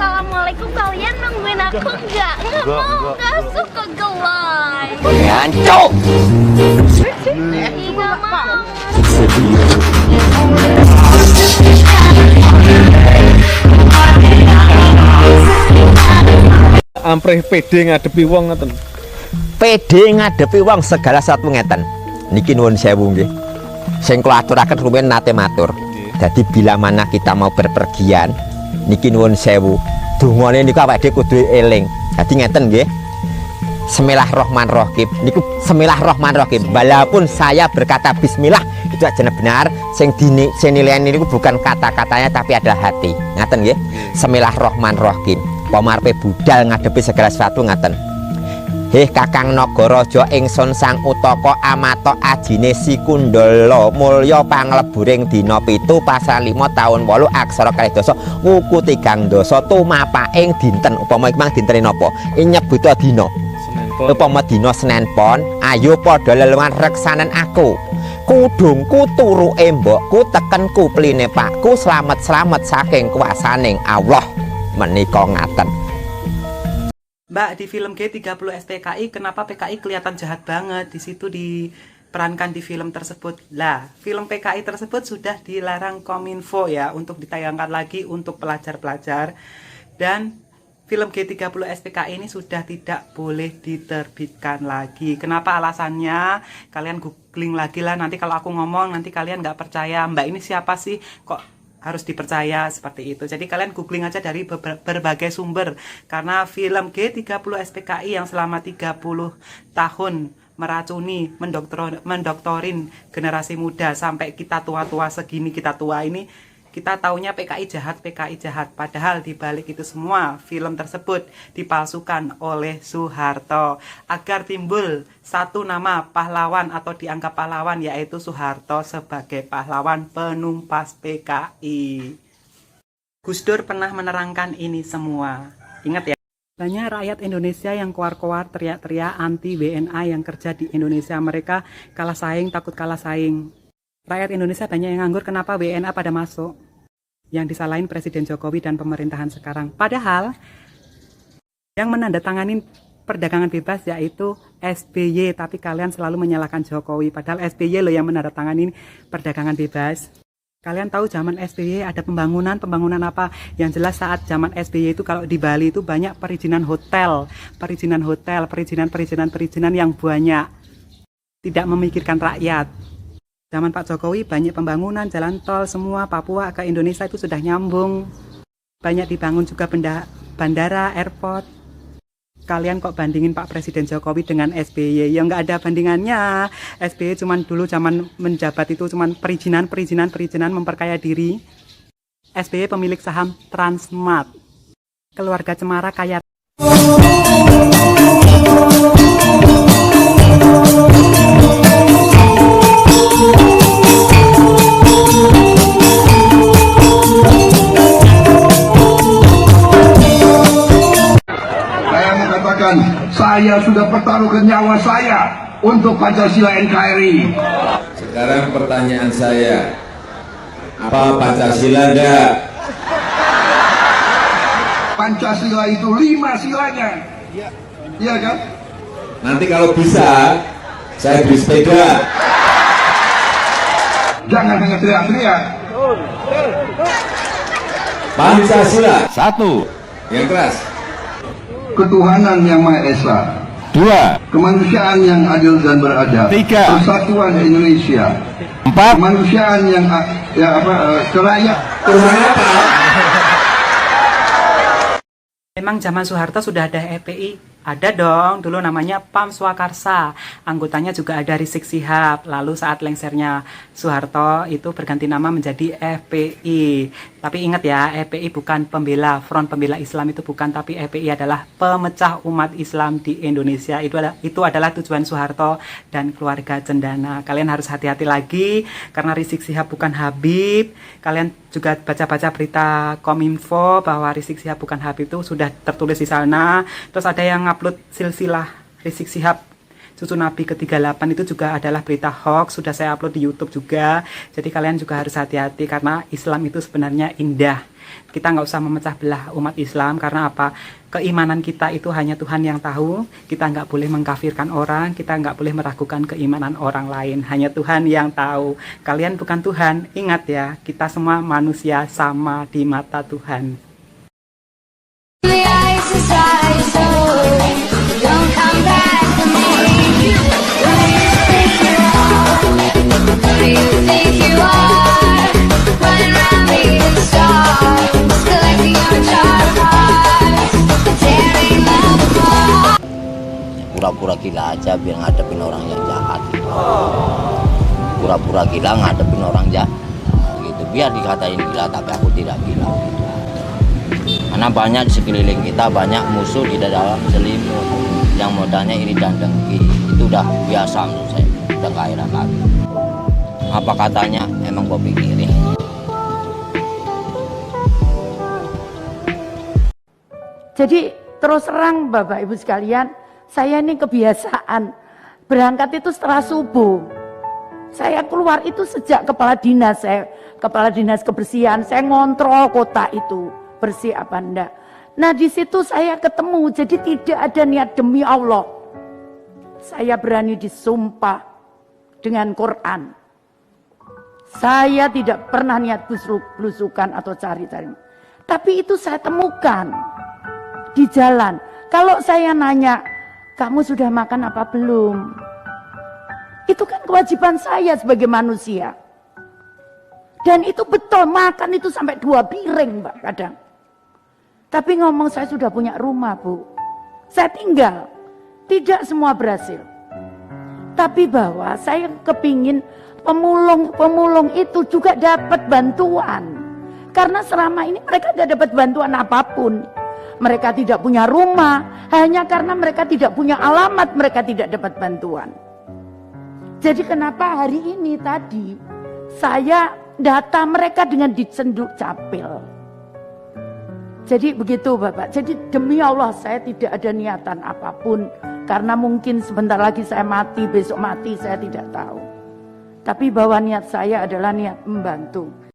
Assalamualaikum, kalian nungguin aku nggak? Nggak suka gelai. Ngancok. Nggak mau. Amprih pede ngadepi wong ngeten. Pede ngadepi wong segala sesuatu ngeten. Niki nuwun sewu nggih. Sing kula aturaken rumiyin nate matur. Jadi bila mana kita mau berpergian, niki nuwun sewu. Dungane niku awake dhewe kudu eling. Dadi ngeten nggih. Bismillahirrahmanirrahim. Niku Bismillahirrahmanirrahim. Walaupun saya berkata bismillah itu aja benar, sing nilainya niku bukan kata-katanya tapi adalah hati. Ngaten nggih. Bismillahirrahmanirrahim. Pamarpe budal ngadepi segala sesuatu ngaten. Heh Kakang Nagaraja ingsun Sang Utaka amata ajine Sikundala mulya pangleburing dina 7 pasal 5 taun 8 aksara kalih dasa wuku 3 dasa tumapaking dinten upama iki mang dinten napa ing nyebuta dina upama dina Senin Pon ayo padha lelungan reksanen aku kudungku turuke mbokku tekenku pline pakku slamet-slamet saking kuasaning Allah menika ngaten. Mbak, di film G30 SPKI, kenapa PKI kelihatan jahat banget? Di situ diperankan di film tersebut. Lah, film PKI tersebut sudah dilarang Kominfo ya untuk ditayangkan lagi untuk pelajar-pelajar. Dan film G30 SPKI ini sudah tidak boleh diterbitkan lagi. Kenapa alasannya? Kalian googling lagi lah. Nanti kalau aku ngomong, nanti kalian nggak percaya. Mbak ini siapa sih? Kok harus dipercaya seperti itu. Jadi kalian googling aja dari berbagai sumber. Karena film G30 SPKI yang selama 30 tahun meracuni, mendoktorin generasi muda sampai kita tua-tua segini, kita tua ini, kita taunya PKI jahat, PKI jahat. Padahal dibalik itu semua film tersebut dipalsukan oleh Soeharto agar timbul satu nama pahlawan atau dianggap pahlawan, yaitu Soeharto sebagai pahlawan penumpas PKI. Gus Dur pernah menerangkan ini semua. Ingat ya. Banyak rakyat Indonesia yang keluar-keluar teriak-teriak anti WNA yang kerja di Indonesia. Mereka kalah saing, takut kalah saing. Rakyat Indonesia banyak yang nganggur, kenapa WNA pada masuk? Yang disalahin Presiden Jokowi dan pemerintahan sekarang. Padahal yang menandatangani perdagangan bebas yaitu SBY, tapi kalian selalu menyalahkan Jokowi. Padahal SBY loh yang menandatangani perdagangan bebas. Kalian tahu zaman SBY ada pembangunan apa? Yang jelas saat zaman SBY itu kalau di Bali itu banyak perizinan hotel yang banyak. Tidak memikirkan rakyat. Zaman Pak Jokowi banyak pembangunan, jalan tol, semua Papua ke Indonesia itu sudah nyambung. Banyak dibangun juga bandara, airport. Kalian kok bandingin Pak Presiden Jokowi dengan SBY? Ya nggak ada bandingannya. SBY cuman dulu zaman menjabat itu cuman perizinan, memperkaya diri. SBY pemilik saham Transmart. Keluarga Cemara kaya. Saya sudah pertaruhkan nyawa saya untuk Pancasila NKRI. Sekarang pertanyaan saya, apa Pancasila enggak? Pancasila itu 5 silanya. Iya kan? Nanti kalau bisa, saya beri sepeda. Jangan hanya teriak-teriak. Pancasila. 1. Yang keras. Ketuhanan yang Maha Esa. 2. Kemanusiaan yang adil dan beradab. 3. Persatuan Indonesia. 4. Kemanusiaan yang kerakyatan. Memang zaman Soeharto sudah ada FPI? Ada dong, dulu namanya PAM Swakarsa. Anggotanya juga ada Rizik Syihab. Lalu saat lengsernya Soeharto itu berganti nama menjadi FPI. Tapi ingat ya, FPI bukan pembela, Front Pembela Islam itu bukan, tapi FPI adalah pemecah umat Islam di Indonesia. Itu adalah tujuan Soeharto dan keluarga cendana. Kalian harus hati-hati lagi, karena Rizik Syihab bukan Habib. Kalian juga baca-baca berita Kominfo bahwa Rizik Syihab bukan Habib itu sudah tertulis di sana. Terus ada yang upload silsilah Rizik Syihab cucu Nabi ke-38 itu juga adalah berita hoax, sudah saya upload di YouTube juga. Jadi kalian juga harus hati-hati karena Islam itu sebenarnya indah. Kita nggak usah memecah belah umat Islam karena apa? Keimanan kita itu hanya Tuhan yang tahu. Kita nggak boleh mengkafirkan orang, kita nggak boleh meragukan keimanan orang lain. Hanya Tuhan yang tahu. Kalian bukan Tuhan, ingat ya, kita semua manusia sama di mata Tuhan. Pura-pura gila aja biar ngadepin orang yang jahat. Pura-pura gila ngadepin orang jahat gitu, biar dikatain gila tapi aku tidak gila gitu. Karena banyak di sekeliling kita, banyak musuh di dalam selimut yang modalnya iri dan dengki. Itu udah biasa menurut saya, udah gak heran lagi. Apa katanya emang gue pikirin. Jadi terus terang Bapak Ibu sekalian, saya ini kebiasaan berangkat itu setelah subuh. Saya keluar itu sejak kepala dinas, saya kepala dinas kebersihan, saya ngontrol kota itu bersih apa enggak. Nah di situ saya ketemu, jadi tidak ada niat demi Allah. Saya berani disumpah dengan Quran. Saya tidak pernah niat blusukan atau cari-cari. Tapi itu saya temukan di jalan. Kalau saya nanya, kamu sudah makan apa belum? Itu kan kewajiban saya sebagai manusia. Dan itu betul, makan itu sampai 2 piring Mbak kadang. Tapi ngomong saya sudah punya rumah Bu. Saya tinggal. Tidak semua berhasil. Tapi bahwa saya kepingin pemulung itu juga dapat bantuan. Karena selama ini mereka tidak dapat bantuan apapun. Mereka tidak punya rumah, hanya karena mereka tidak punya alamat, mereka tidak dapat bantuan. Jadi kenapa hari ini tadi saya data mereka dengan dicenduk capil. Jadi begitu Bapak, jadi demi Allah saya tidak ada niatan apapun. Karena mungkin sebentar lagi saya mati, besok mati saya tidak tahu. Tapi bahwa niat saya adalah niat membantu.